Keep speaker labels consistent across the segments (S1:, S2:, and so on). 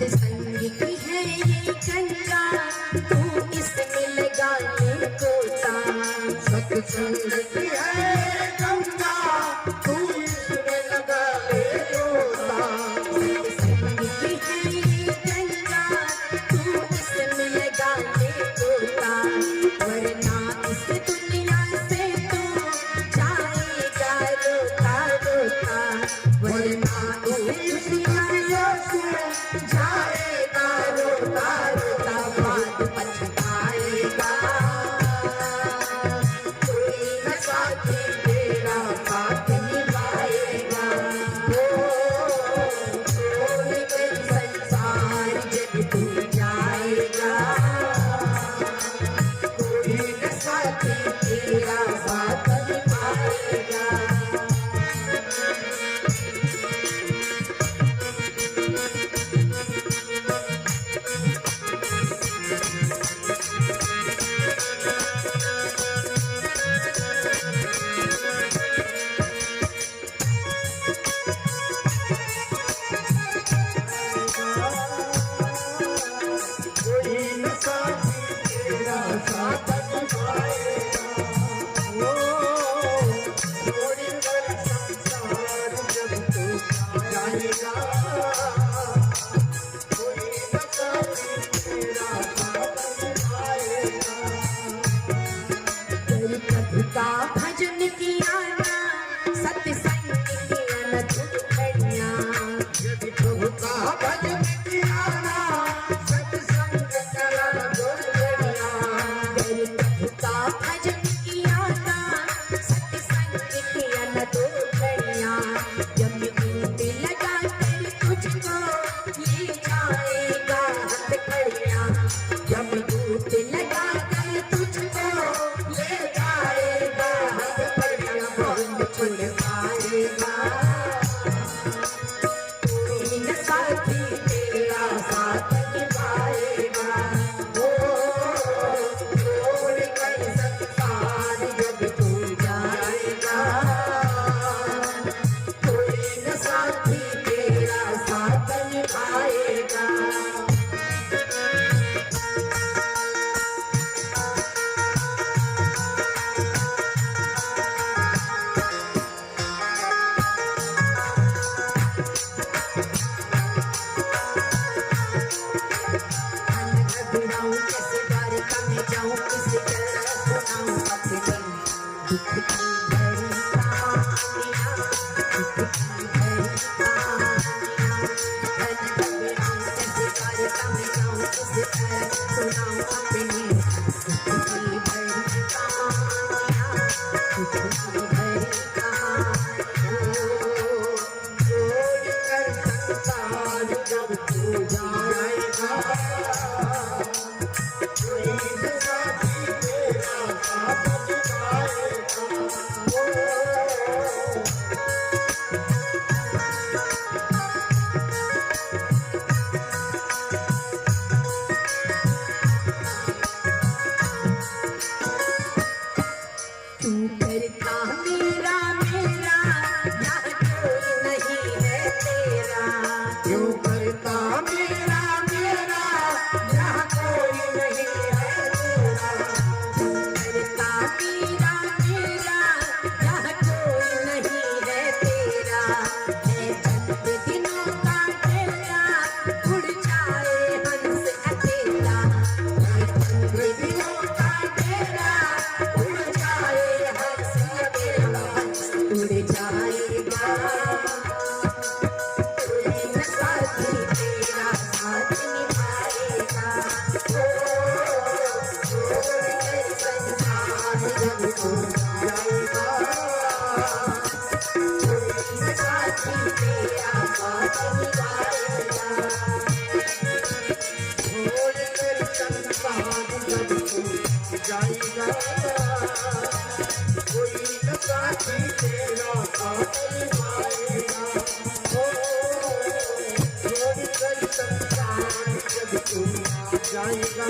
S1: सत्संग की है ये गंगा, तू इसमें लगा ले गोता।
S2: सत्संग की है गंगा, तू इसमें लगा ले गोता।
S1: सत्संग की है ये गंगा, तू इसमें लगा ले गोता। वरना इस दुनिया से तू जाएगा रोता रोता। वरना इस दुनिया से जाएगा रोता रोता। बाद पछताएगा, कोई न साथी तेरा साथ निभाएगा। छोड़ के संसार जब तू जाएगा, कोई न साथी तेरा साथ निभाएगा।
S2: कोई न साथी तेरा साथ निभाएगा। छोड़कर संसार जब तू जाएगा, कोई न साथी तेरा साथ निभाएगा।
S1: तेरी प्रभु का भजन किया ना, सत्संग किया न तू बढ़िया।
S2: यदि प्रभु का भजन किया ना, सत्संग करा दो बढ़िया।
S1: तेरी प्रभु का भजन किया ना, सत्संग किया न तू बढ़िया। जब ऊँट लगा कर तुझको ले जाएगा हथकड़ियाँ। जब ऊँट लगा कर तुझको ले जाएगा हथकड़ियाँ। बंद छुड़वाएगा, कोई न साथी तेरा साथ निभाएगा।
S2: छोड़कर संसार जब तू जाएगा,
S1: कोई न साथी तेरा साथ निभाएगा। घबराऊं कैसे द्वारका में जाऊं, किसी तरह सुनाऊं अपने दुख की भरी कहानियां, दुख की भरी कहानियां। घबराऊं कैसे द्वारका में जाऊं, किसी तरह सुनाऊं अपने दुख की भरी कहानियां, दुख की भरी कहानियां।
S2: छोड़कर संसार जब तू जाएगा, कोई न साथी तेरा साथ निभाएगा।
S1: तू करता मेरा मेरा, यहाँ कोई नहीं है तेरा।
S2: क्यों करता मेरा मेरा, यहाँ कोई नहीं है तेरा।
S1: तू करता मेरा मेरा, यहाँ कोई नहीं है तेरा। है चंद दिनों का तेरा, उड़ जाए हंस अकेला। है चंद दिनों का तेरा, उड़ जाए हंस अकेला। हंस उड़ जाएगा, कोई न साथी तेरा साथ निभाएगा। छोड़कर संसार जब तू जाएगा, कोई न साथी तेरा साथ निभाएगा।
S2: छोड़कर संसार जब तू जाएगा, कोई न साथी तेरा साथ निभाएगा। छोड़कर संसार जब तू जाएगा,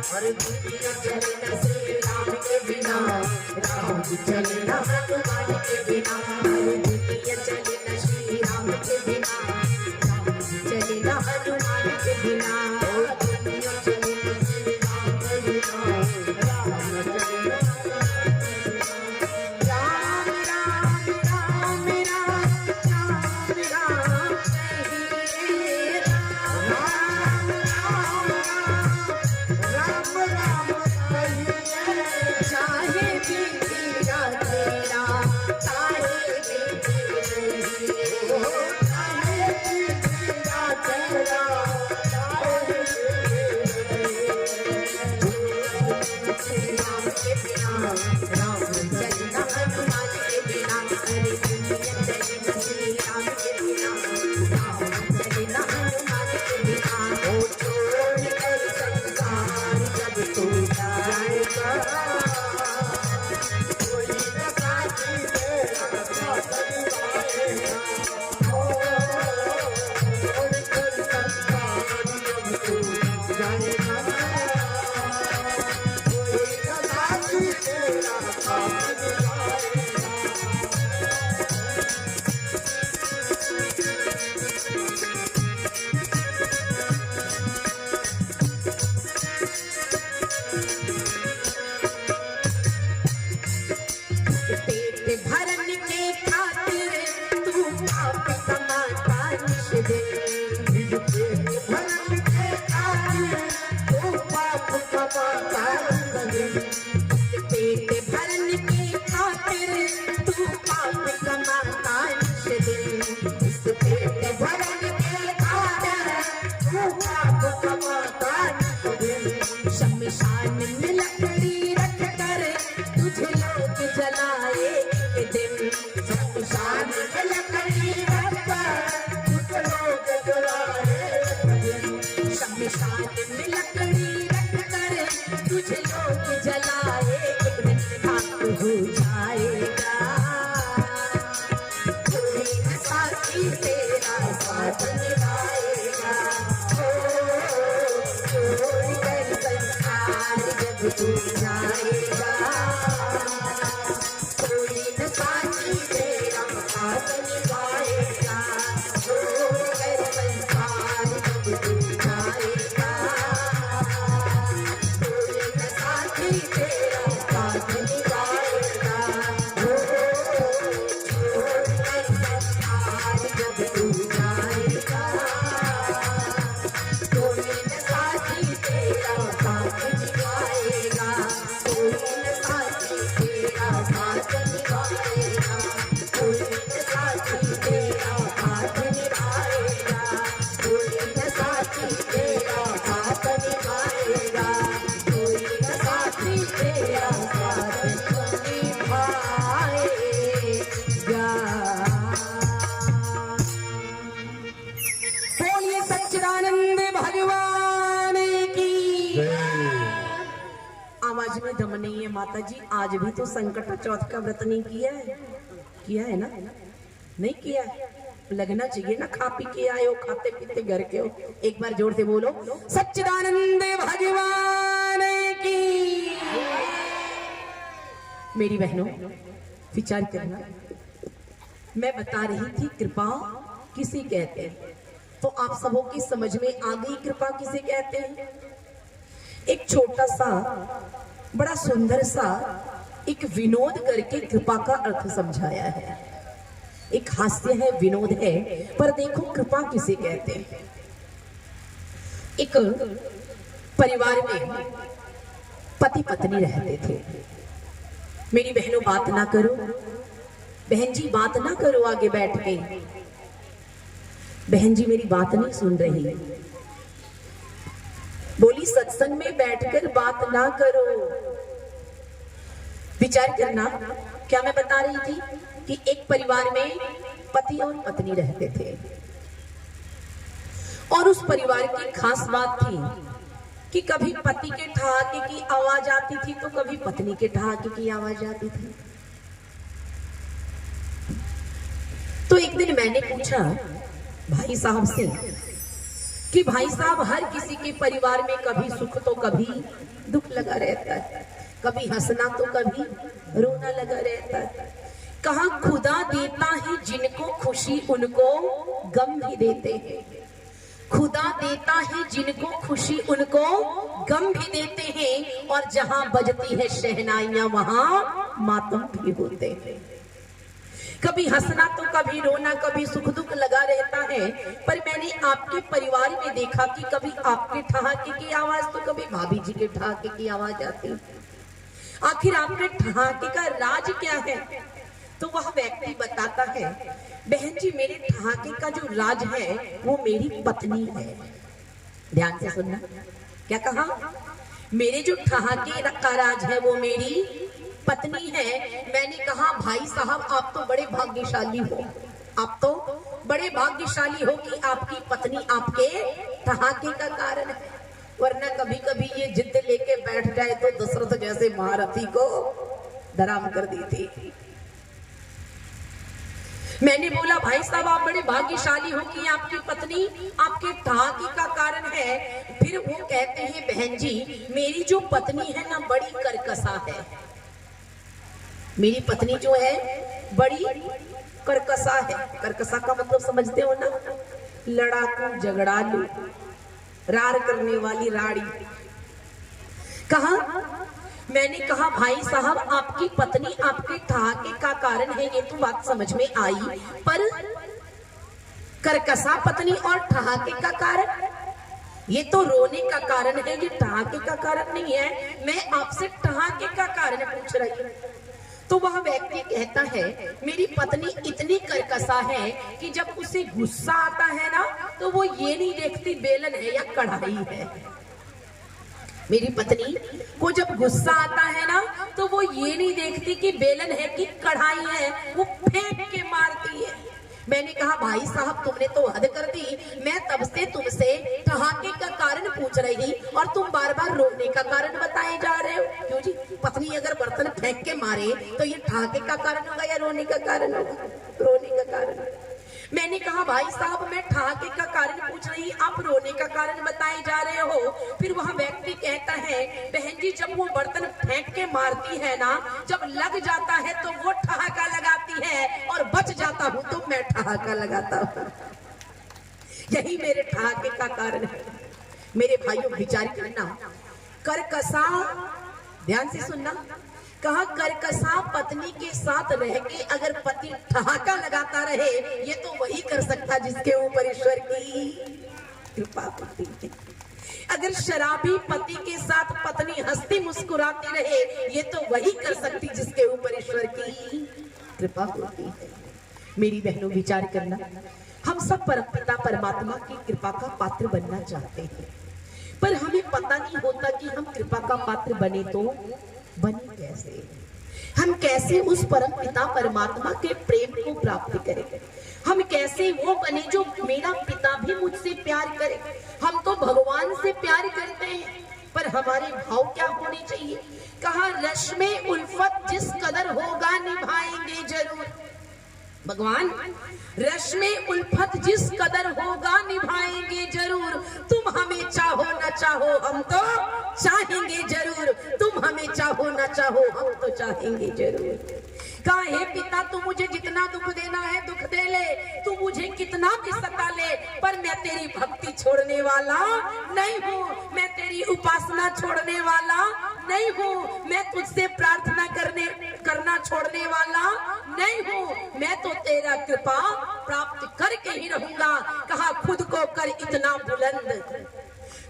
S2: अरे दुनिया चले न श्री राम के बिना, राम जी चले न हनुमान के बिना।
S1: अरे दुनिया चले न श्री राम के बिना, राम जी चले न हनुमान के बिना।
S2: ओ दुनिया चले न श्री राम के बिना, राम चले न
S1: राम राम राम राम राम राम कहिए राम।
S2: राम राम राम राम राम कहिए।
S1: चाहे बीतेगा तेरा, चाहे बीते रही।
S2: ओ चाहे बीतेगा तेरा, चाहे
S1: श्री राम के बिना, राम चले न हनुमान के बिना। अरे दुनिया चले न श्री राम के बिना, राम चले न हनुमान के बिना।
S2: ओ छोड़ कर संसार जब तू जाएगा, कोई न साथी तेरा साथ निभाएगा। ओ छोड़ कर संसार जब तू जाएगा, कोई न साथी तेरा साथ निभाएगा।
S1: पेट भरन के खातिर तू पाप कमाता निश दिन।
S2: निज पेट भरन के खातिर तू पाप कमाता दिन।
S1: पेट भरन के खातिर तू पाप कमाता निश दिन।
S2: इस पेट भरन के खातिर तू पाप कमाता दिन।
S1: शमशान में लकड़ी रख कर तुझे लोग जलाए एक दिन।
S2: शमशान में लकड़ी रखकर कुछ लोग जलाए दिन।
S1: शमशान में लकड़ी रख कर तुझे लोग जलाए एक दिन। खाक हो जाएगा कोई न साथी तेरा साथ निभाएगा।
S2: छोड़ कर संसार
S1: जब तू जाएगा कोई न साथी तेरा साथ निभाएगा। छोड़ कर संसार जब तू जाएगा कोई न साथी तेरा साथ निभाएगा। छोड़ कर संसार जब तू जाएगा कोई न साथी तेरा साथ निभाएगा। कोई न साथी तेरा साथ निभाएगा। कोई न साथी तेरा साथ निभाएगा। कोई न साथी तेरा साथ निभाएगा। कोई न साथी तेरा साथ निभाएगा। बोलिए सच्चिदानंद भगवान की। आवाज में दम नहीं है माता जी। आज भी तो संकट चौथ का व्रत नहीं किया है ना? नहीं किया है। लगना चाहिए ना। खा पी के आए हो, खाते पीते घर के हो। एक बार जोर से बोलो सच्चिदानंद भगवान की। मेरी बहनों विचार करना। मैं बता रही थी कृपा किसे कहते हैं, तो आप सबों की समझ में आ गई कृपा किसे कहते हैं। एक छोटा सा बड़ा सुंदर सा एक विनोद करके कृपा का अर्थ समझाया है। एक हास्य है, विनोद है, पर देखो कृपा किसे कहते हैं। एक परिवार में पति पत्नी रहते थे। मेरी बहनों बात ना करो, बहन जी बात ना करो आगे बैठ के। बहन जी मेरी बात नहीं सुन रही। बोली सत्संग में बैठकर बात ना करो। विचार करना, क्या मैं बता रही थी कि एक परिवार में पति और पत्नी रहते थे और उस परिवार की खास बात थी कि कभी पति के ठहाके की आवाज आती थी तो कभी पत्नी के ठहाके की आवाज आती थी। तो एक दिन मैंने पूछा भाई साहब से कि भाई साहब हर किसी के परिवार में कभी सुख तो कभी दुख लगा रहता है, कभी हंसना तो कभी रोना लगा रहता है। कहा खुदा देता है जिनको खुशी उनको गम भी देते हैं, खुदा देता है जिनको खुशी उनको गम भी देते हैं, और जहां बजती है शहनाइयां वहां मातम भी होते हैं। कभी हंसना तो कभी रोना, कभी सुख दुख लगा रहता है। पर मैंने आपके परिवार में देखा कि कभी आपके ठहाके की आवाज तो कभी भाभी जी के ठहाके की आवाज आती। आखिर आपके ठहाके का राज क्या है? तो वह व्यक्ति बताता है, बहन जी मेरे ठहाके का जो राज है वो मेरी पत्नी है। ध्यान से सुनना, क्या कहा? मेरे जो ठहाके का राज है वो मेरी पत्नी है। मैंने कहा भाई साहब आप तो बड़े भाग्यशाली हो, आप तो बड़े भाग्यशाली हो कि आपकी पत्नी आपके ठहाके का कारण है, वरना कभी कभी ये जिद लेके बैठ जाए तो दशरथ जैसे महारथी को दराम कर दी थी। मैंने बोला भाई साहब आप बड़े भाग्यशाली हो कि आपकी पत्नी आपके ठहाके का कारण है। फिर वो कहते हैं बहन जी मेरी जो पत्नी है ना बड़ी करकसा है, मेरी पत्नी जो है बड़ी करकसा है। करकसा का मतलब समझते हो ना? लड़ाकू, झगड़ालू, रार करने वाली राड़ी। कहा मैंने कहा भाई साहब आपकी पत्नी आपके ठहाके का कारण है, ये तो बात समझ में आई, पर करकसा पत्नी और ठहाके का कारण, ये तो रोने का कारण है, ये ठहाके का कारण नहीं है। मैं आपसे ठहाके का कारण पूछ रही हूँ। तो वह व्यक्ति कहता है मेरी पत्नी इतनी करकसा है कि जब उसे गुस्सा आता है ना तो वो ये नहीं देखती बेलन है या कढ़ाई है। मेरी पत्नी को जब गुस्सा आता है ना तो वो ये नहीं देखती कि बेलन है कि कढ़ाई है, वो फेंक के मारती है। मैंने कहा भाई साहब तुमने तो हद कर दी, मैं तब से तुमसे ठहाके का कारण पूछ रही थी और तुम बार बार रोने का कारण बताए जा रहे हो। क्यों जी? पत्नी अगर बर्तन फेंक के मारे तो ये ठहाके का कारण होगा या रोने का कारण होगा? रोने का कारण। मैंने कहा भाई साहब मैं ठहाके का कारण पूछ रही, आप रोने का कारण बताए जा रहे हो। फिर वह व्यक्ति कहता है बहन जी जब वो बर्तन फेंक के मारती है ना, जब लग जाता है तो वो ठहाका लगाती है और बच जाता हूं तो मैं ठहाका लगाता हूं। यही मेरे ठहाके का कारण है। मेरे भाइयों विचार करना, करकसा, ध्यान से सुनना, कहा करकसा पत्नी के साथ रह के अगर पति ठहाका लगाता रहे ये तो वही कर सकता जिसके ऊपर ईश्वर की कृपा होती है। अगर शराबी पति के साथ पत्नी हंसती मुस्कुराती रहे ये तो वही कर सकती जिसके ऊपर ईश्वर की कृपा होती है। मेरी बहनों विचार करना, हम सब परमपिता परमात्मा की कृपा का पात्र बनना चाहते हैं, पर हमें पता नहीं होता कि हम कृपा का पात्र बने तो बने कैसे, हम कैसे उस परम पिता परमात्मा के प्रेम को प्राप्त करें, हम कैसे वो बने जो मेरा पिता भी मुझसे प्यार करे। हम तो भगवान से प्यार करते हैं पर हमारे भाव क्या होने चाहिए? कहा रश में उल्फत जिस कदर होगा निभाएंगे जरूर। भगवान रश में उल्फत जिस कदर होगा निभाएंगे जरूर। तुम हमें चाहो न चाहो हम तो चाहेंगे जरूर, तुम हमें चाहो न चाहो हम तो चाहेंगे जरूर। कहा हे पिता तू मुझे जितना दुख देना है दुख दे ले, तू मुझे कितना भी सता ले, पर मैं तेरी भक्ति छोड़ने वाला नहीं हूँ, मैं तेरी उपासना छोड़ने वाला नहीं हूँ, मैं तुझसे प्रार्थना करना छोड़ने वाला नहीं हूँ, मैं तो तेरा कृपा प्राप्त करके ही रहूंगा। कहा खुद को कर इतना बुलंद,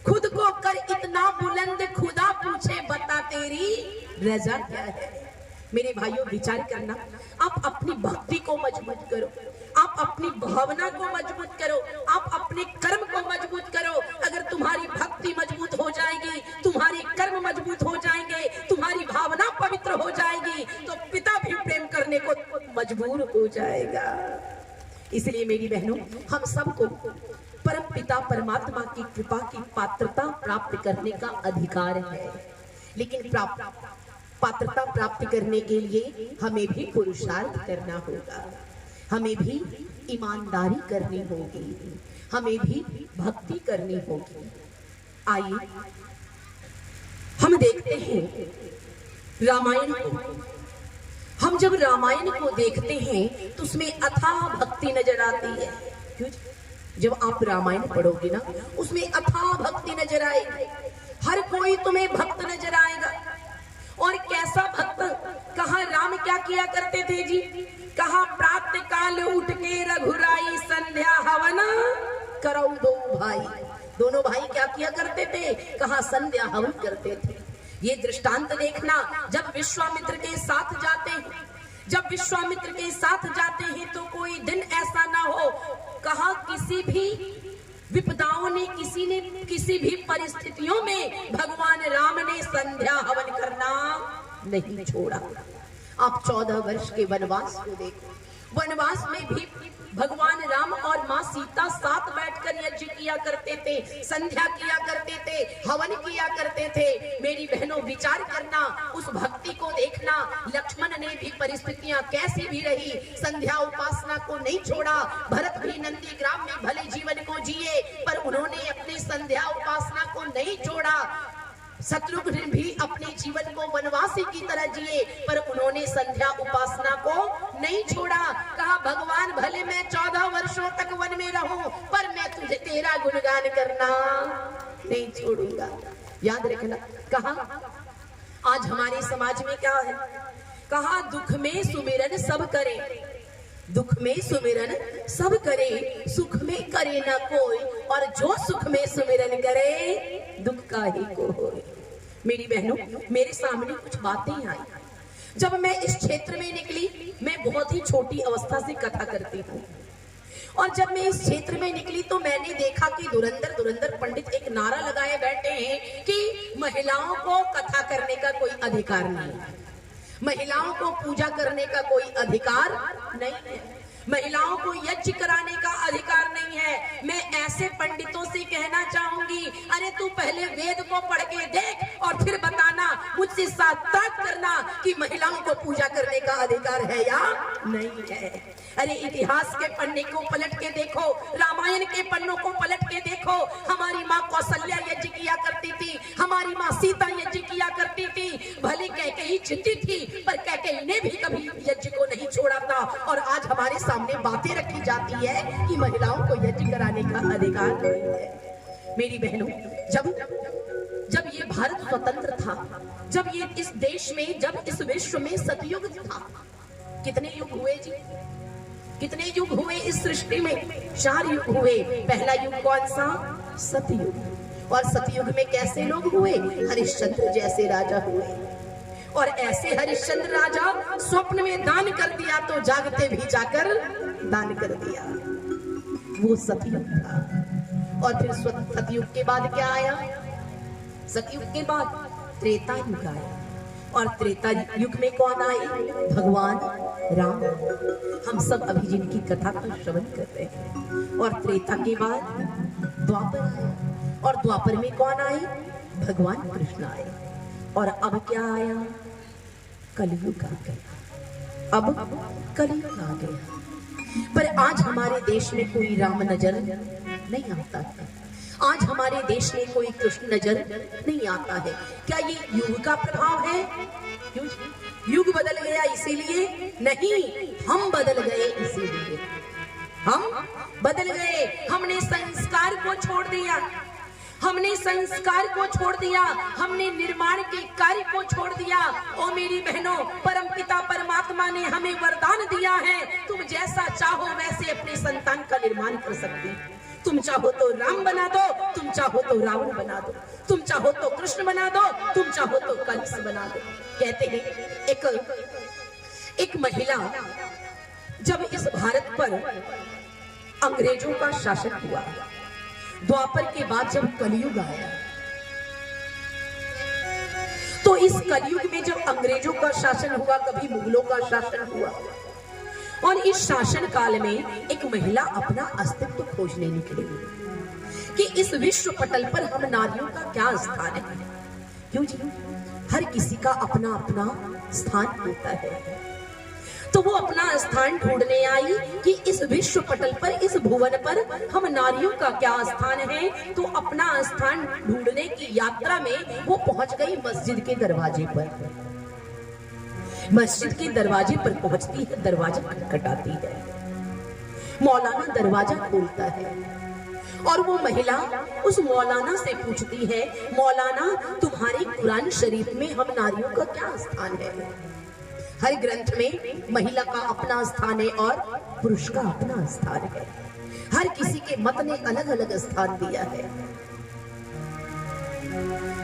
S1: खुद को कर इतना बुलंद, खुदा पूछे बता तेरी रजा क्या है। मेरे भाइयों विचार करना, आप अपनी भक्ति को मजबूत करो, आप अपनी भावना को मजबूत करो, आप अपने कर्म को मजबूत करो। अगर तुम्हारी भक्ति मजबूत हो जाएगी, तुम्हारी कर्म मजबूत हो जाएंगे, तुम्हारी भावना पवित्र हो जाएगी तो पिता भी प्रेम करने को मजबूर हो जाएगा। इसलिए मेरी बहनों हम सबको परम पिता परमात्मा की कृपा की पात्रता प्राप्त करने का अधिकार है, लेकिन पात्रता प्राप्त करने के लिए हमें भी पुरुषार्थ करना होगा, हमें भी ईमानदारी करनी होगी, हमें भी भक्ति करनी होगी। आइए हम देखते हैं रामायण को। हम जब रामायण को देखते हैं तो उसमें अथाह भक्ति नजर आती है। क्यों? जब आप रामायण पढ़ोगे ना, उसमें अथाह भक्ति नजर आएगी। हर कोई तुम्हें भक्त नजर आएगा। और कैसा भक्त? कहा राम क्या किया करते थे जी? कहा प्रातः काल उठ के रघुराई संध्या हवन करो दो भाई। दोनों भाई क्या किया करते थे? कहा संध्या हवन करते थे। ये दृष्टांत देखना, जब विश्वामित्र के साथ जाते हैं, जब विश्वामित्र के साथ जाते हैं तो कोई दिन ऐसा ना हो, कहा किसी भी विपदाओं ने, किसी भी परिस्थितियों में भगवान राम ने संध्या हवन करना नहीं छोड़ा। आप 14 वर्ष के वनवास को देखो। वनवास में भी भगवान राम और माँ सीता साथ बैठकर यज्ञ किया करते थे, संध्या किया करते थे, हवन किया करते थे। मेरी बहनों, विचार करना, उस भक्ति को देखना। लक्ष्मण ने भी परिस्थितियां कैसी भी रही, संध्या उपासना को नहीं छोड़ा। भरत भी नंदीग्राम में भले जीवन को जिए, पर उन्होंने अपनी संध्या उपासना को नहीं छोड़ा। शत्रुघ्न भी अपने जीवन को वनवासी की तरह जिए, पर उन्होंने संध्या उपासना को नहीं छोड़ा। कहा भगवान भले मैं 14 वर्षों तक वन में रहूं, पर मैं तुझे तेरा गुणगान करना नहीं छोड़ूंगा। याद रखना। कहा आज हमारे समाज में क्या है? कहा दुख में सुमिरन सब करे, दुख में सुमिरन सब करे, सुख में करे ना कोई, और जो सुख में सुमिरन करे दुख का ही को होए। मेरी बहनों, मेरे सामने कुछ बातें आई। जब मैं इस क्षेत्र में निकली, मैं बहुत ही छोटी अवस्था से कथा करती हूँ, और जब मैं इस क्षेत्र में निकली तो मैंने देखा कि धुरंधर धुरंधर पंडित एक नारा लगाए बैठे हैं कि महिलाओं को कथा करने का कोई अधिकार नहीं है, महिलाओं को पूजा करने का कोई अधिकार नहीं है, महिलाओं को यज्ञ कराने का अधिकार नहीं है। मैं ऐसे पंडितों से कहना चाहूंगी, अरे तू पहले वेद को पढ़ के देख और फिर बताना, मुझसे साक्षात करना कि महिलाओं को पूजा करने का अधिकार है या नहीं है। अरे इतिहास के पन्ने को पलट के देखो, रामायण के पन्नों को पलट के देखो। हमारी माँ कौशल्या यज्ञ किया करती थी, हमारी माँ सीता यज्ञ किया करती थी। भले कैकेयी चिट्ठी थी, पर कैकेयी ने भी कभी यज्ञ को नहीं छोड़ा था। और आज हमारे सामने बातें रखी जाती है कि महिलाओं को यज्ञ कराने का अधिकार नहीं है। मेरी बहनों, जब ये भारत स्वतंत्र था, जब ये इस देश में, जब इस विश्व में सतयुग था, कितने युग हुए जी? कितने युग हुए इस सृष्टि में? 4 युग हुए। पहला युग कौन सा? सतयुग। और सतयुग में कैसे लोग हुए? हरिश्चंद्र जैसे राजा हुए। और ऐसे हरिश्चंद्र राजा स्वप्न में दान कर दिया तो जागते भी जाकर दान कर दिया। वो सतयुग था। और फिर सतयुग के बाद क्या आया? सतयुग के बाद त्रेता युग आया। और त्रेता युग में कौन आए? भगवान राम। हम सब अभी जिनकी कथा का श्रवण कर रहे हैं। और त्रेता के बाद द्वापर आया। और द्वापर में कौन आए? भगवान कृष्ण आए। और अब क्या आया? कलयुग आ गया। अब कलयुग आ गया। पर आज हमारे देश में कोई राम नजर नहीं आता है। आज हमारे देश में कोई कृष्ण नजर नहीं आता है। क्या ये युग का प्रभाव है? क्यों? युग बदल गया इसीलिए? नहीं, हम बदल गए इसीलिए। हम बदल गए। हमने संस्कार को छोड़ दिया, हमने संस्कार को छोड़ दिया, हमने निर्माण के कार्य को छोड़ दिया। ओ मेरी बहनों, परमपिता परमात्मा ने हमें वरदान दिया है, तुम जैसा चाहो वैसे अपने संतान का निर्माण कर सकती। तुम चाहो तो राम बना दो, तुम चाहो तो रावण बना दो, तुम चाहो तो कृष्ण बना दो, तुम चाहो तो कंस बना दो। कहते हैं एक महिला, जब इस भारत पर अंग्रेजों का शासन हुआ, द्वापर के बाद जब कलयुग आया, तो इस कलयुग में जब अंग्रेजों का शासन हुआ, कभी मुगलों का शासन हुआ, और इस शासन काल में एक महिला अपना अस्तित्व खोजने निकली कि इस विश्व पटल पर हम नारियों का क्या स्थान है। क्यों जी? हर किसी का अपना अपना स्थान होता है। तो वो अपना स्थान ढूंढने आई कि इस विश्व पटल पर, इस भुवन पर हम नारियों का क्या स्थान है। तो अपना स्थान ढूंढने की यात्रा में वो पहुंच गई मस्जिद के दरवाजे पर। मस्जिद के दरवाजे पर पहुंचती है, दरवाजा खटखटाती है। मौलाना दरवाजा खोलता है और वो महिला उस मौलाना से पूछती है, मौलाना तुम्हारी कुरान शरीफ में हम नारियों का क्या स्थान है। हर ग्रंथ में महिला का अपना स्थान है और पुरुष का अपना स्थान है। हर किसी के मत ने अलग अलग स्थान दिया है।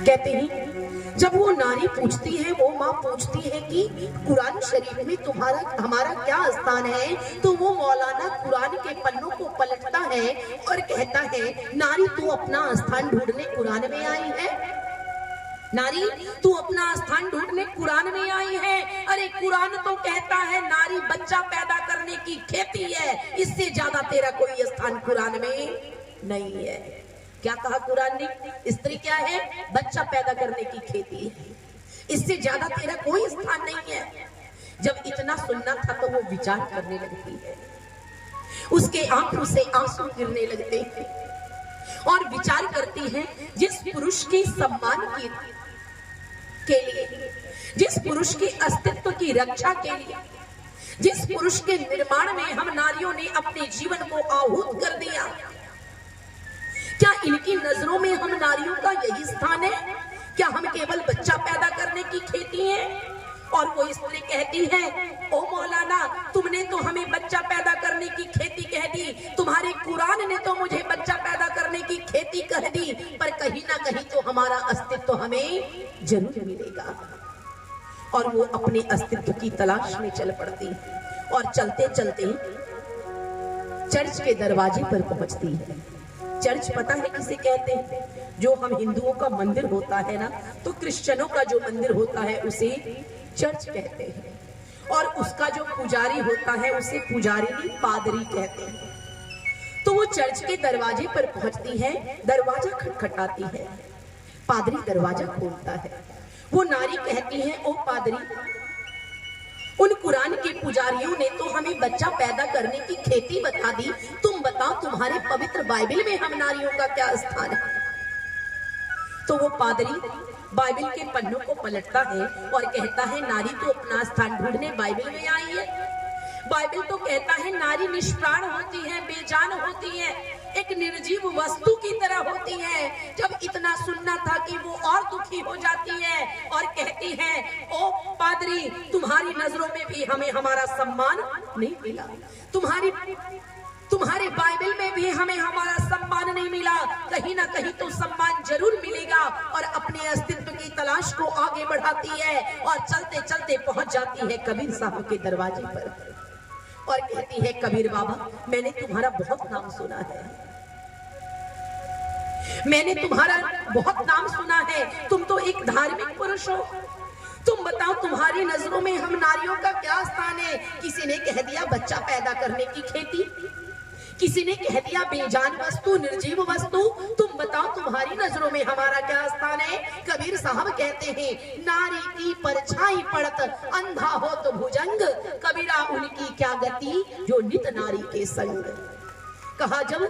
S1: कहते हैं जब वो नारी पूछती है, वो माँ पूछती है कि कुरान शरीफ में तुम्हारा हमारा क्या स्थान है, तो वो मौलाना कुरान के पन्नों को पलटता है और कहता है, नारी तू अपना स्थान ढूंढने कुरान में आई है। नारी तू अपना स्थान ढूंढने कुरान में आई है। अरे कुरान तो कहता है नारी बच्चा पैदा करने की खेती है, इससे ज्यादा तेरा कोई स्थान कुरान में नहीं है। क्या कहा कुरान ने? स्त्री क्या है? बच्चा पैदा करने की खेती है, इससे ज्यादा तेरा कोई स्थान नहीं है। जब इतना सुनना था तो वो विचार करने लगती है, उसके आंखों से आंसू गिरने लगते हैं और विचार करती है, जिस पुरुष के सम्मान के लिए, जिस पुरुष के अस्तित्व की रक्षा के लिए, जिस पुरुष के निर्माण में हम नारियों ने अपने जीवन को आहूत कर दिया, क्या इनकी नजरों में हम नारियों का यही स्थान है? क्या हम केवल बच्चा पैदा करने की खेती है? और वो स्त्री कहती है, ओ मौलाना तुमने तो हमें बच्चा पैदा करने की खेती कह दी, तुम्हारे कुरान ने तो मुझे बच्चा पैदा करने की खेती कह दी, पर कहीं ना कहीं तो हमारा अस्तित्व हमें जरूर मिलेगा। और वो अपने अस्तित्व की तलाश में चल पड़ती और चलते चलते चर्च के दरवाजे पर पहुंचती है। चर्च पता है किसे कहते हैं? जो हम हिंदुओं का मंदिर होता है ना, तो क्रिश्चियनों का जो मंदिर होता है उसे चर्च कहते हैं, और उसका जो पुजारी होता है उसे पुजारी नहीं पादरी कहते हैं। तो वो चर्च के दरवाजे पर पहुंचती है, दरवाजा खटखटाती है, पादरी दरवाजा खोलता है। वो नारी कहती है, ओ पादरी, उन कुरान के पुजारियों ने तो हमें बच्चा पैदा करने की खेती बता दी, तुम बताओ तुम्हारे पवित्र बाइबल में हम नारियों का क्या स्थान है। तो वो पादरी बाइबल के पन्नों को पलटता है और कहता है, नारी तो अपना स्थान ढूंढने बाइबल में आई है। बाइबल तो कहता है नारी निष्प्राण होती है, बेजान होती है, एक निर्जीव वस्तु की तरह होती है। जब इतना सुनना था कि वो और दुखी हो जाती है और कहती है, ओ पादरी तुम्हारी नजरों में भी हमें हमारा सम्मान नहीं मिला, तुम्हारे बाइबल में भी हमें हमारा सम्मान नहीं मिला, कहीं ना कहीं तो सम्मान जरूर मिलेगा। और अपने अस्तित्व की तलाश को आगे बढ़ाती है और चलते चलते पहुंच जाती है कबीर साहब के दरवाजे पर और कहती है, कबीर बाबा मैंने तुम्हारा बहुत नाम सुना है, मैंने तुम्हारा बहुत नाम सुना है, तुम तो एक धार्मिक पुरुष हो, तुम बताओ तुम्हारी नजरों में हम नारियों का क्या स्थान है। किसी ने कह दिया बच्चा पैदा करने की खेती, किसी ने कह दिया बेजान वस्तु, निर्जीव वस्तु, तुम बताओ तुम्हारी नजरों में हमारा क्या स्थान है। कबीर साहब कहते हैं, नारी की परछाई पड़त अंधा हो तो भुजंग, कबीरा उनकी क्या गति जो नित नारी के संग। कहा जब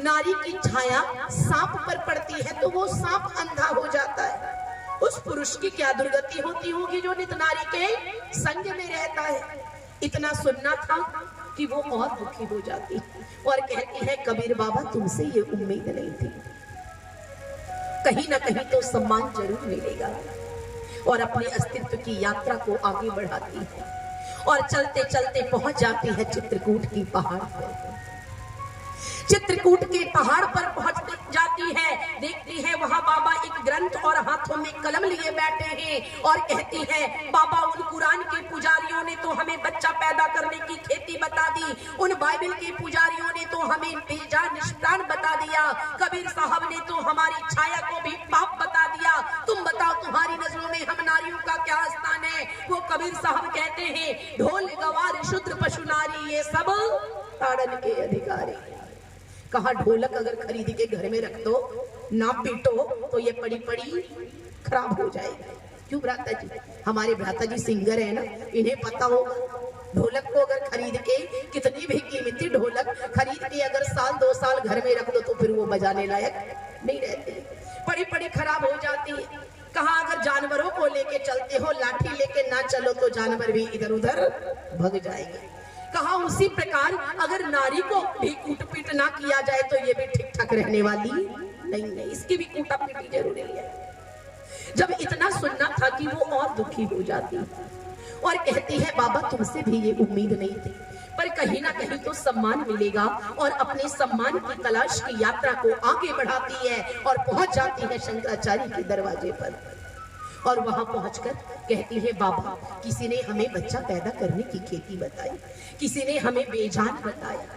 S1: नारी की छाया सांप पर पड़ती है तो वो सांप अंधा हो जाता है, उस पुरुष की क्या दुर्गति होती होगी जो नित नारी के संग में रहता है। इतना सुनना था कि वो और दुखी हो जाती और कहती है, कबीर बाबा तुमसे ये उम्मीद नहीं थी, कहीं ना कहीं तो सम्मान जरूर मिलेगा। और अपने अस्तित्व की यात्रा को आगे बढ़ाती है और चलते चलते पहुंच जाती है चित्रकूट की पहाड़ पर। चित्रकूट के पहाड़ पर पहुंच जाती है, देखती है वहां बाबा एक ग्रंथ और हाथों में कलम लिए बैठे हैं और कहती है, बाबा उन कुरान के पुजारियों ने तो हमें बच्चा पैदा करने की खेती बता दी, उन बाइबल के पुजारियों ने तो हमें बेजान निष्प्राण बता दिया, कबीर साहब ने तो हमारी छाया को भी पाप बता दिया, तुम बताओ तुम्हारी नजरों में हम नारियों का क्या स्थान है। वो कबीर साहब कहते हैं, ढोल गवार शूद्र पशु नारी ये सब ताड़न के अधिकारी। कहा ढोलक अगर खरीद के घर में रख दो, ना पीटो तो ये पड़ी पड़ी खराब हो जाएगी। क्यों भ्राता जी, हमारे भ्राता जी सिंगर है ना, इन्हें पता होगा। ढोलक को अगर खरीद के, कितनी भी कीमती ढोलक खरीद के अगर साल 2 साल घर में रख दो तो फिर वो बजाने लायक नहीं रहती, पड़ी पड़ी खराब हो जाती है। कहा अगर जानवरों को लेके चलते हो, लाठी लेके ना चलो तो जानवर भी इधर उधर भग जाएंगे। कहा उसी प्रकार अगर नारी को भी कूट पीट ना किया जाए तो ये भी ठीक ठाक रहने वाली नहीं, इसकी भी कूटा पीटी जरूरी है। जब इतना सुनना था कि वो और दुखी हो जाती और कहती है बाबा तुमसे भी ये उम्मीद नहीं थी, पर कहीं ना कहीं तो सम्मान मिलेगा, और अपने सम्मान की तलाश की यात्रा को आगे बढ़ाती है और पहुंच जाती है शंकराचार्य के दरवाजे पर। और वहां पहुंचकर कहती है बाबा किसी ने हमें बच्चा पैदा करने की खेती बताई, किसी ने हमें बेजान बताया,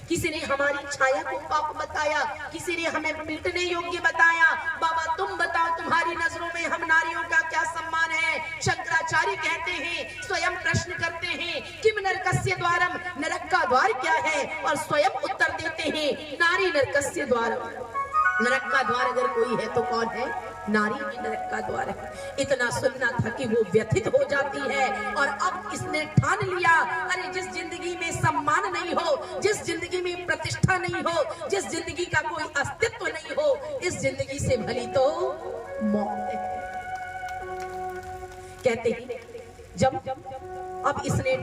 S1: किसी ने हमारी छाया को पाप बताया, किसी ने हमें पीटने योग्य बताया। बाबा तुम बताओ तुम्हारी नजरों में हम नारियों का क्या सम्मान है? शंकराचार्य कहते हैं, स्वयं प्रश्न करते हैं किम नरकस्य द्वारम, नरक का द्वार क्या है? और स्वयं उत्तर देते हैं नारी नरकस्य द्वारम, नरक का द्वार अगर कोई है तो कौन है? नारी ही नरक का द्वार है। इतना सुनना था कि वो व्यथित हो जाती है और अब इसने ठान लिया, अरे जिस जिंदगी में सम्मान नहीं हो, जिस जिंदगी में प्रतिष्ठा नहीं हो, जिस जिंदगी का कोई अस्तित्व नहीं हो, इस जिंदगी से भली तो मौत है। कहते हैं जब अब इसने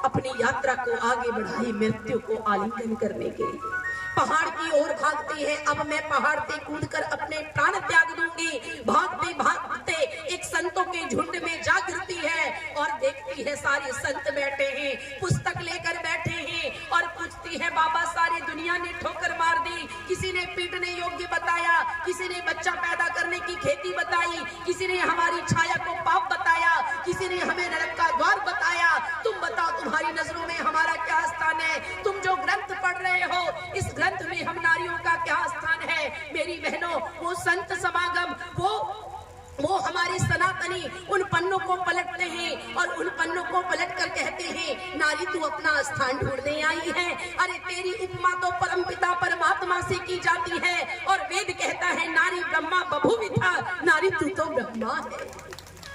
S1: अपनी यात्रा को आगे बढ़ाई मृत्यु को आलिंगन करने के लिए, पहाड़ की ओर भागती है। अब मैं पहाड़ से कूदकर अपने प्राण त्याग दूंगी। भागते भागते एक संतों के झुंड में जा गिरती है और देखती है सारे संत बैठे हैं, पुस्तक लेकर बैठे हैं और पूछती है बाबा सारी दुनिया ने ठोकर मार दी, किसी ने पीटने योग्य बताया, किसी ने बच्चा पैदा करने की खेती बताई, किसी ने हमारी छाया को पाप बताया, किसी ने हमें नरक का द्वार बताया। तुम बताओ तुम्हारी नजरों में हमारा क्या स्थान है? तुम जो ग्रंथ पढ़ रहे हो इस ग्रंथ में हम नारियों का क्या स्थान है? मेरी बहनों वो संत समागम, वो हमारे सनातनी उन पन्नों को पलटते हैं और उन पन्नों को पलटकर कहते हैं नारी तू अपना स्थान ढूंढने आई है। अरे तेरी उपमा तो परमपिता परमात्मा से की जाती है और वेद कहता है नारी ब्रह्मा बभूविथा, नारी तू तो ब्रह्मा है।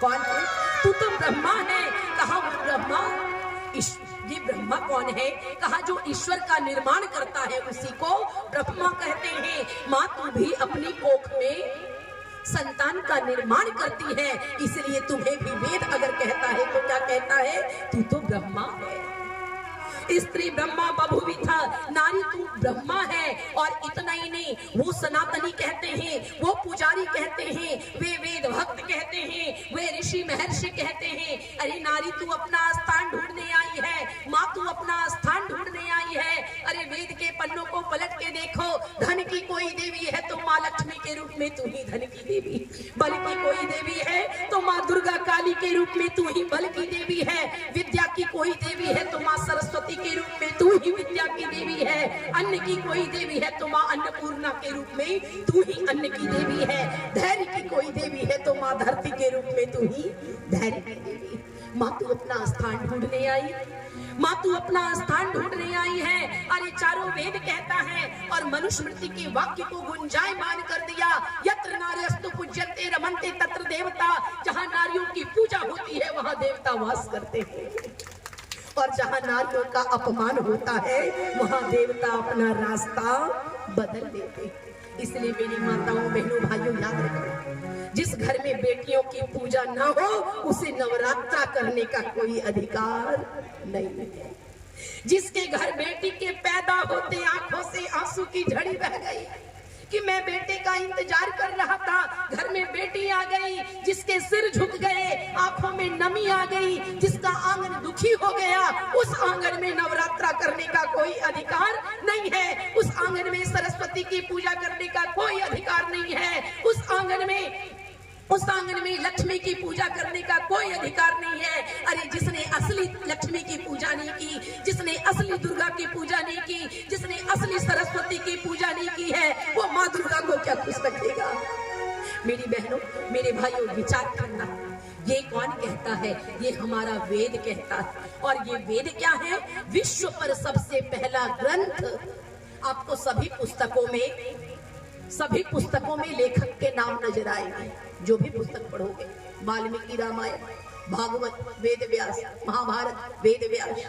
S1: कौन है? तू तो ब्रह्मा है। कहा वो ब्रह्मा? ये ब्रह्मा कौन है? कहा जो ईश्वर का निर्माण करता है उसी को ब्रह्मा कहते हैं। माँ तू भी अपनी कोख में संतान का निर्माण करती है, इसलिए तुम्हें भी वेद अगर कहता है तो क्या कहता है? तू तो ब्रह्मा है। स्त्री ब्रह्मा बभूविथा, नारी तू ब्रह्मा है। और इतना ही नहीं, वो सनातनी कहते हैं, वो पुजारी कहते हैं, वे वेद भक्त कहते हैं, वे ऋषि महर्षि कहते हैं अरे नारी तू अपना स्थान ढूंढने आई है, माँ तू अपना स्थान ढूंढने आई है। अरे वेद के पन्नों को पलट के देखो, धन की कोई देवी है तो माँ लक्ष्मी के रूप में तू ही धन की देवी, बल की कोई देवी है तो माँ दुर्गा काली के रूप में तू ही बल की देवी है, विद्या की कोई देवी है तो माँ सरस्वती के रूप में तू ही विद्या की देवी है, अन्न की कोई देवी है तो माँ अन्नपूर्णा के रूप में तू ही अन्न की देवी है, धैर्य की कोई देवी है तो माँ धरती के रूप में तू ही धैर्य की देवी। माँ तू अपना स्थान ढूंढने आई, माँ तू अपना स्थान ढूंढने आई है। अरे चारों वेद कहता है और मनुस्मृति के वाक्य को गुंजायमान कर दिया, यत्र नार्यस्तु पूज्यन्ते रमन्ते तत्र देवता, जहाँ नारियों की पूजा होती है वहाँ देवता वास करते हैं और जहाँ नारियों का अपमान होता है वहाँ देवता अपना रास्ता बदल देते हैं। इसलिए मेरी माताओं बहनों भाइयों याद रखो, जिस घर में बेटियों की पूजा ना हो उसे नवरात्रा करने का कोई अधिकार नहीं है। जिसके घर बेटी के पैदा होते आंखों से आंसू की झड़ी बह गई कि मैं बेटे का इंतजार कर रहा था, घर में बेटी आ गई, जिसके सिर झुक गए, आंखों में नमी आ गई, जिसका आंगन दुखी हो गया, उस आंगन में नवरात्रा करने का कोई अधिकार नहीं है। उस आंगन में सरस्वती की पूजा करने का कोई अधिकार नहीं है। उस आंगन में लक्ष्मी की पूजा करने का कोई अधिकार नहीं है। अरे जिसने असली लक्ष्मी की पूजा नहीं की, जिसने असली दुर्गा की पूजा नहीं की, जिसने असली सरस्वती की पूजा नहीं की है, वो माँ दुर्गा को क्या खुश रखेगा? मेरी बहनों मेरे भाइयों विचार करना, ये कौन कहता है? ये हमारा वेद कहता है। और ये वेद क्या है? विश्व पर सबसे पहला ग्रंथ। आपको सभी पुस्तकों में लेखक के नाम नजर आएंगे। जो भी पुस्तक पढ़ोगे, वाल्मीकि रामायण, भागवत वेद व्यास, महाभारत वेद व्यास,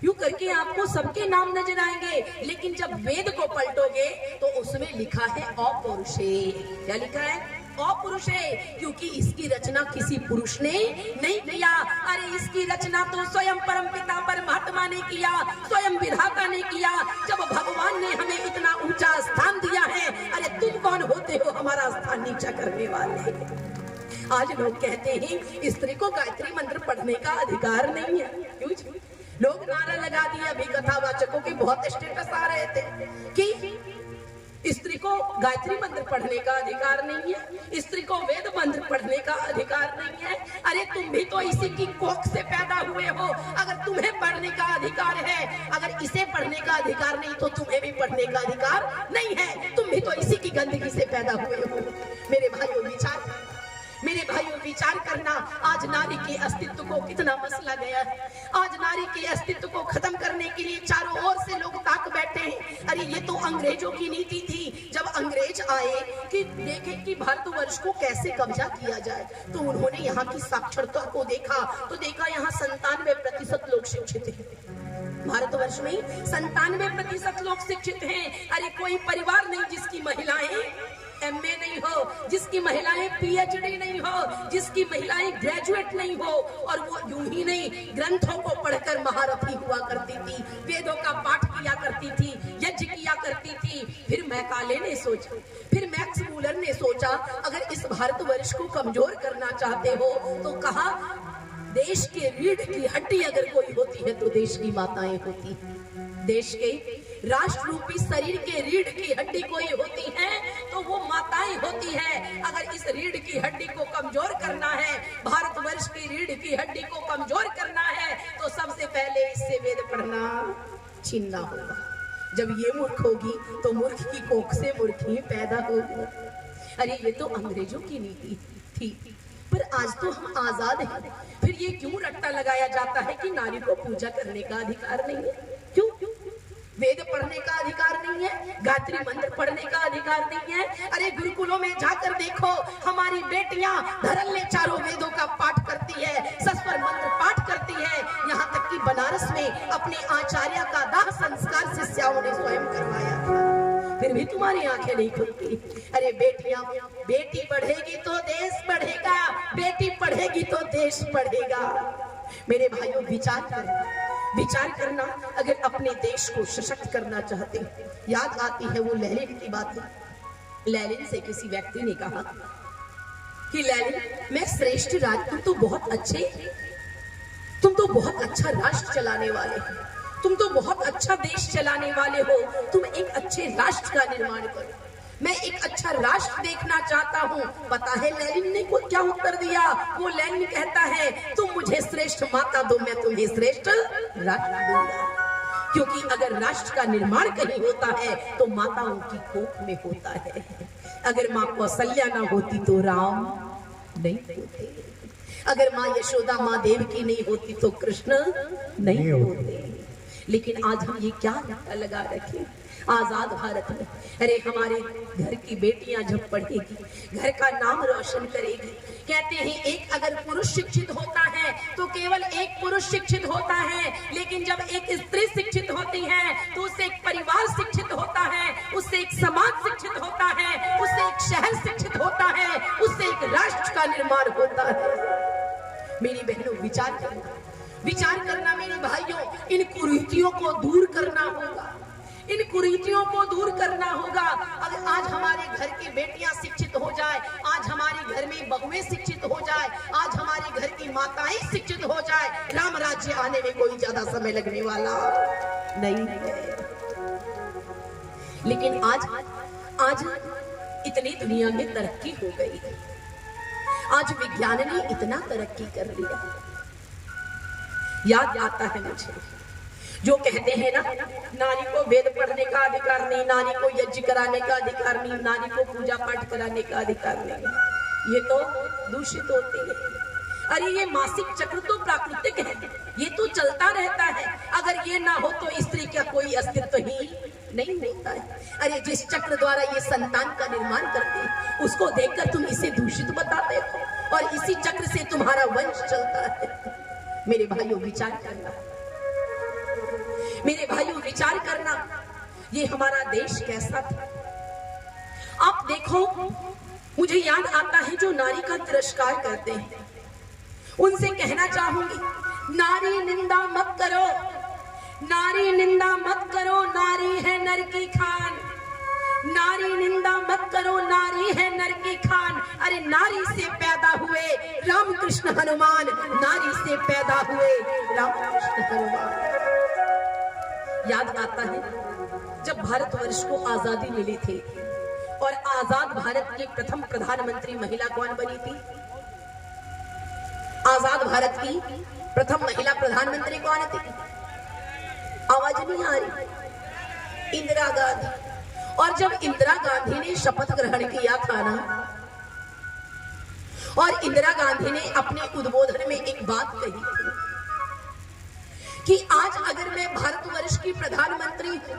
S1: यूं करके आपको सबके नाम नजर आएंगे। लेकिन जब वेद को पलटोगे तो उसमें लिखा है अपौरुषे। क्या लिखा है? अपौरुषे, क्योंकि इसकी रचना किसी पुरुष ने नहीं किया। अरे इसकी रचना तो स्वयं परमपिता परमात्मा ने किया, स्वयं विधाता ने किया। जब भगवान ने हमें इतना ऊंचा स्थान दिया है, अरे तुम कौन होते हो हमारा स्थान नीचा करने वाले? आज लोग कहते हैं स्त्री को गायत्री मंत्र पढ़ने का अधिकार नहीं है। क्यों? लोग नारा लगा दिए, अभी कथावाचकों के बहुत स्टेटस आ रहे थे कि स्त्री को गायत्री मंत्र पढ़ने का अधिकार नहीं है, स्त्री को वेद मंत्र पढ़ने का अधिकार नहीं है। अरे तुम भी तो इसी की कोख से पैदा हुए हो। अगर तुम्हें पढ़ने का अधिकार है, अगर इसे पढ़ने का अधिकार नहीं तो तुम्हें भी पढ़ने का अधिकार नहीं है। तुम भी तो इसी की गंदगी से पैदा हुए हो। मेरे भाइयों विचार करना, आज नारी के अस्तित्व को कितना मसला गया है। आज नारी के अस्तित्व को खत्म करने के लिए चारों ओर से लोग ताक बैठे हैं। अरे ये तो अंग्रेजों की नीति थी। जब अंग्रेज आए कि देखें कि भारतवर्ष को कैसे कब्जा किया जाए, तो उन्होंने यहाँ की साक्षरता को देखा, तो देखा यहाँ 97% लोग शिक्षित हैं। भारतवर्ष में 97% लोग शिक्षित हैं। अरे कोई परिवार नहीं जिसकी महिलाएं एमए नहीं हो, जिसकी महिलाएं पीएचडी नहीं हो, जिसकी महिलाएं ग्रेजुएट नहीं हो। और वो यूं ही नहीं, ग्रंथों को पढ़कर महारथी हुआ करती थी, वेदों का पाठ किया करती थी, यज्ञ किया करती थी। फिर मैकाले ने सोचा, फिर मैक्स मूलर ने सोचा, अगर इस भारतवर्ष को कमजोर करना चाहते हो तो कहा देश के रीढ़ की हड्डी अगर कोई होती है तो देश की माताएं होती। देश के राष्ट्र रूपी शरीर के रीढ़ की हड्डी कोई होती है तो वो माताएं होती है। अगर इस रीढ़ की हड्डी को कमजोर करना है, भारतवर्ष की रीढ़ की हड्डी को कमजोर करना है, तो सबसे पहले इससे वेद पढ़ना छीनना होगा। जब ये मूर्ख होगी तो मूर्ख की कोख से मूर्ख ही पैदा होगी। अरे ये तो अंग्रेजों की नीति थी, पर आज तो हम आजाद हैं। फिर ये क्यों रट्टा लगाया जाता है कि नारी को पूजा करने का अधिकार नहीं है? क्यों? वेद पढ़ने का अधिकार नहीं है, गायत्री मंत्र पढ़ने का अधिकार नहीं है। अरे गुरुकुलों में जाकर देखो, हमारी बेटियां धड़ल्ले चारों वेदों का पाठ करती है, सस्वर मंत्र पाठ करती है। यहाँ तक कि बनारस में अपने आचार्य का दाह संस्कार शिष्याओं ने स्वयं करवाया था, फिर भी तुम्हारी आंखें नहीं खुलती। अरे बेटियां, बेटी पढ़ेगी तो देश बढ़ेगा, बेटी पढ़ेगी तो देश बढ़ेगा। मेरे भाइयों विचार करना, अगर अपने देश को सशक्त करना चाहते हैं। याद आती है वो लेनिन की बात। लेनिन से किसी व्यक्ति ने कहा कि लेनिन, मैं श्रेष्ठ तुम तो बहुत अच्छा राष्ट्र चलाने वाले हो, तुम तो बहुत अच्छा देश चलाने वाले हो, तुम एक अच्छे राष्ट्र का निर्माण करो। मैं एक अच्छा राष्ट्र देखना चाहता हूँ। पता है लेनिन ने क्या उत्तर दिया? वो लेनिन कहता है, तुम मुझे श्रेष्ठ माता दो, मैं तुम्हें श्रेष्ठ राष्ट्र दूंगा। क्योंकि अगर राष्ट्र का निर्माण कहीं होता है तो माताओं की कोख में होता है। अगर माँ कौशल्या ना होती तो राम नहीं होते, अगर माँ यशोदा माँ देवकी नहीं होती तो कृष्ण नहीं होते। लेकिन आज हम ये क्या लगा रखे आजाद भारत में। अरे हमारे घर की बेटियां जब पढ़ेगी, घर का नाम रोशन करेगी। कहते हैं एक अगर पुरुष शिक्षित होता है तो केवल एक पुरुष शिक्षित होता है, लेकिन जब एक स्त्री शिक्षित होती है तो उससे एक परिवार शिक्षित होता है, उससे एक समाज शिक्षित होता है, उससे एक शहर शिक्षित होता है, उससे एक राष्ट्र का निर्माण होता है। मेरी बहनों विचार करना मेरे भाइयों, इन कुरीतियों को दूर करना होगा, इन कुरीतियों को दूर करना होगा। अगर आज हमारे घर की बेटियां शिक्षित हो जाए, आज हमारे घर में बहुएं शिक्षित हो जाए, आज हमारे घर की माताएं शिक्षित हो जाए, राम राज्य आने में कोई ज्यादा समय लगने वाला नहीं है। लेकिन आज इतनी दुनिया में तरक्की हो गई, आज विज्ञान ने इतना तरक्की कर लिया। याद आता है मुझे जो कहते हैं ना, नारी को वेद पढ़ने का अधिकार नहीं, नारी को यज्ञ कराने का अधिकार नहीं, नारी को पूजा पाठ कराने का अधिकार नहीं, ये तो दूषित होती है। अरे ये मासिक चक्र तो प्राकृतिक है, ये तो चलता रहता है। अगर ये ना हो तो स्त्री का कोई अस्तित्व ही नहीं होता है। अरे जिस चक्र द्वारा ये संतान का निर्माण करती है, उसको देखकर तुम इसे दूषित बताते हो और इसी चक्र से तुम्हारा वंश चलता मेरे भाइयों विचार करना, मेरे भाइयों विचार करना, ये हमारा देश कैसा था। आप देखो, मुझे याद आता है जो नारी का तिरस्कार करते हैं, उनसे कहना चाहूंगी, नारी निंदा मत करो, नारी निंदा मत करो, नारी है नर की खान, नारी निंदा मत करो, नारी है नर की खान। अरे नारी से पैदा हुए रामकृष्ण हनुमान, नारी से पैदा हुए रामकृष्ण हनुमान। याद आता है जब भारतवर्ष को आजादी मिली थी और आजाद भारत की प्रथम प्रधानमंत्री महिला कौन बनी थी? आजाद भारत की प्रथम महिला प्रधानमंत्री कौन थी? आवाज नहीं आ रही? इंदिरा गांधी। और जब इंदिरा गांधी ने शपथ ग्रहण किया था ना, और इंदिरा गांधी ने अपने उद्बोधन में एक बात कही थी कि आज अगर मैं भारतवर्ष की प्रधानमंत्री हूं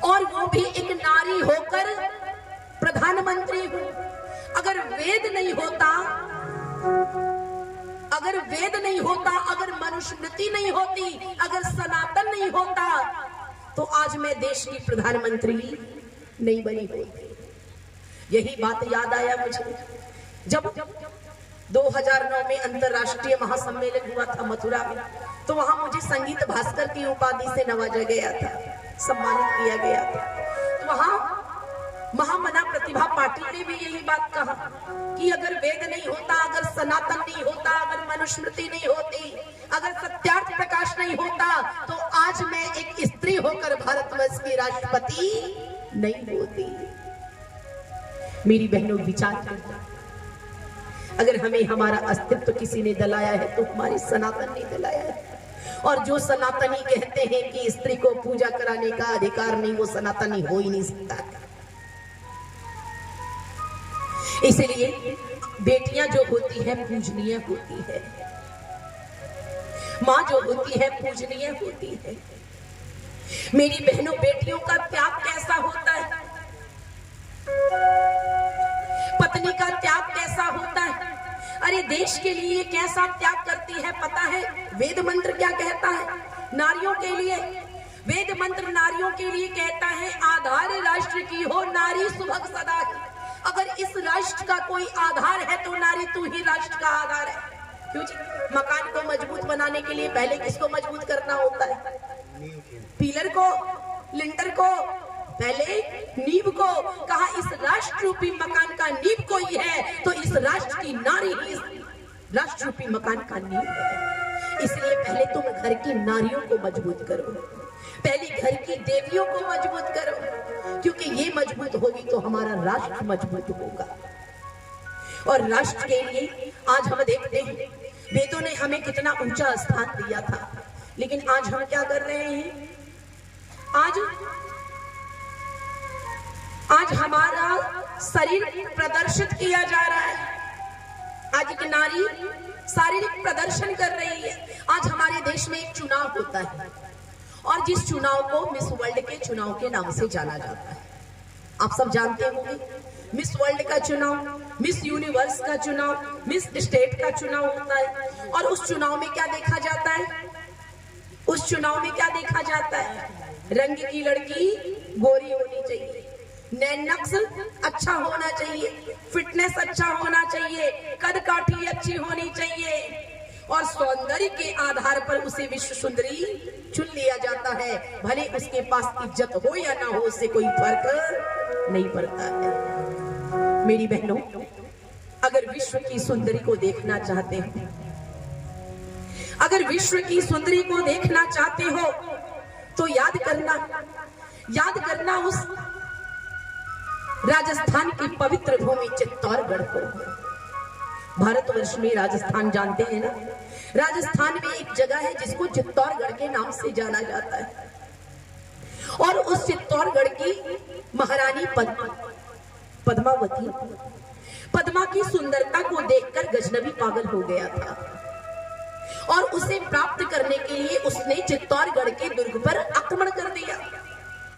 S1: और वो भी एक नारी होकर प्रधानमंत्री हूं, अगर वेद नहीं होता, अगर वेद नहीं होता, अगर मनुस्मृति नहीं होती, अगर सनातन नहीं होता, तो आज मैं देश की प्रधानमंत्री नहीं बनी होती। यही बात याद आया मुझे जब 2009 में अंतरराष्ट्रीय महासम्मेलन हुआ था मथुरा में, तो वहां मुझे संगीत भास्कर की उपाधि से नवाजा गया था, सम्मानित किया गया था। तो वहां महामना प्रतिभा पाटिल ने भी यही बात कहा कि अगर वेद नहीं होता, अगर सनातन नहीं होता, अगर मनुस्मृति नहीं होती, अगर सत्यार्थ प्रकाश नहीं होता, तो आज मैं एक स्त्री होकर भारतवर्ष की राष्ट्रपति नहीं होती। मेरी बहनों विचार करना, अगर हमें हमारा अस्तित्व किसी ने दिलाया है तो हमारे सनातन ने दिलाया है। और जो सनातनी कहते हैं कि स्त्री को पूजा कराने का अधिकार नहीं, वो सनातनी हो ही नहीं सकता। इसलिए बेटियां जो होती है पूजनीय होती है, मां जो होती है पूजनीय होती है। मेरी बहनों, बेटियों का त्याग कैसा होता है, पत्नी का त्याग कैसा होता है। अरे देश के लिए कैसा त्याग करती है पता है? वेद मंत्र क्या कहता है नारियों के लिए? वेद मंत्र नारियों के लिए कहता है, आधार राष्ट्र की हो नारी सुभग सदा ही। अगर इस राष्ट्र का कोई आधार है तो नारी तू ही राष्ट्र का आधार है। क्यों जी? मकान को मजबूत बनाने के लिए पहले किसको मजबूत करना होता है? पिलर को, लिंटर को, पहले नींव को। कहा इस राष्ट्र रूपी मकान का नींव कोई है तो इस राष्ट्र की नारी ही राष्ट्र रूपी मकान का नींव है। इसलिए पहले तुम घर की नारियों को मजबूत करो, पहले घर की देवियों को मजबूत करो, क्योंकि ये मजबूत होगी तो हमारा राष्ट्र मजबूत होगा। और राष्ट्र के लिए आज हम देखते हैं वेदों ने हमें कितना ऊंचा स्थान दिया था, लेकिन आज हम क्या कर रहे हैं? आज हमारा शरीर प्रदर्शित किया जा रहा है। आज एक नारी शारीरिक प्रदर्शन कर रही है। आज हमारे देश में एक चुनाव होता है और जिस चुनाव को मिस वर्ल्ड के चुनाव के नाम से जाना जाता है, आप सब जानते होंगे। मिस वर्ल्ड का चुनाव, मिस यूनिवर्स का चुनाव, मिस स्टेट का चुनाव होता है। और उस चुनाव में क्या देखा जाता है? उस चुनाव में क्या देखा जाता है? रंग की लड़की गोरी होनी चाहिए, नैनक्स अच्छा होना चाहिए, फिटनेस अच्छा होना चाहिए, कद काठी अच्छी होनी चाहिए, और सौंदर्य के आधार पर उसे विश्व सुंदरी चुन लिया जाता है। भले उसके पास इज्जत हो या ना हो, उससे कोई फर्क नहीं पड़ता है। मेरी बहनों, अगर विश्व की सुंदरी को देखना चाहते हो, अगर विश्व की सुंदरी को देखना चाहते हो तो याद करना उस राजस्थान की पवित्र भूमि चित्तौड़गढ़ को। भारतवर्ष में राजस्थान जानते हैं ना, राजस्थान में एक जगह है जिसको चित्तौड़गढ़ के नाम से जाना जाता है। और उस चित्तौड़गढ़ की महारानी पद्मा की सुंदरता को देखकर गजनबी पागल हो गया था और उसे प्राप्त करने के लिए उसने चित्तौड़गढ़ के दुर्ग पर आक्रमण कर दिया।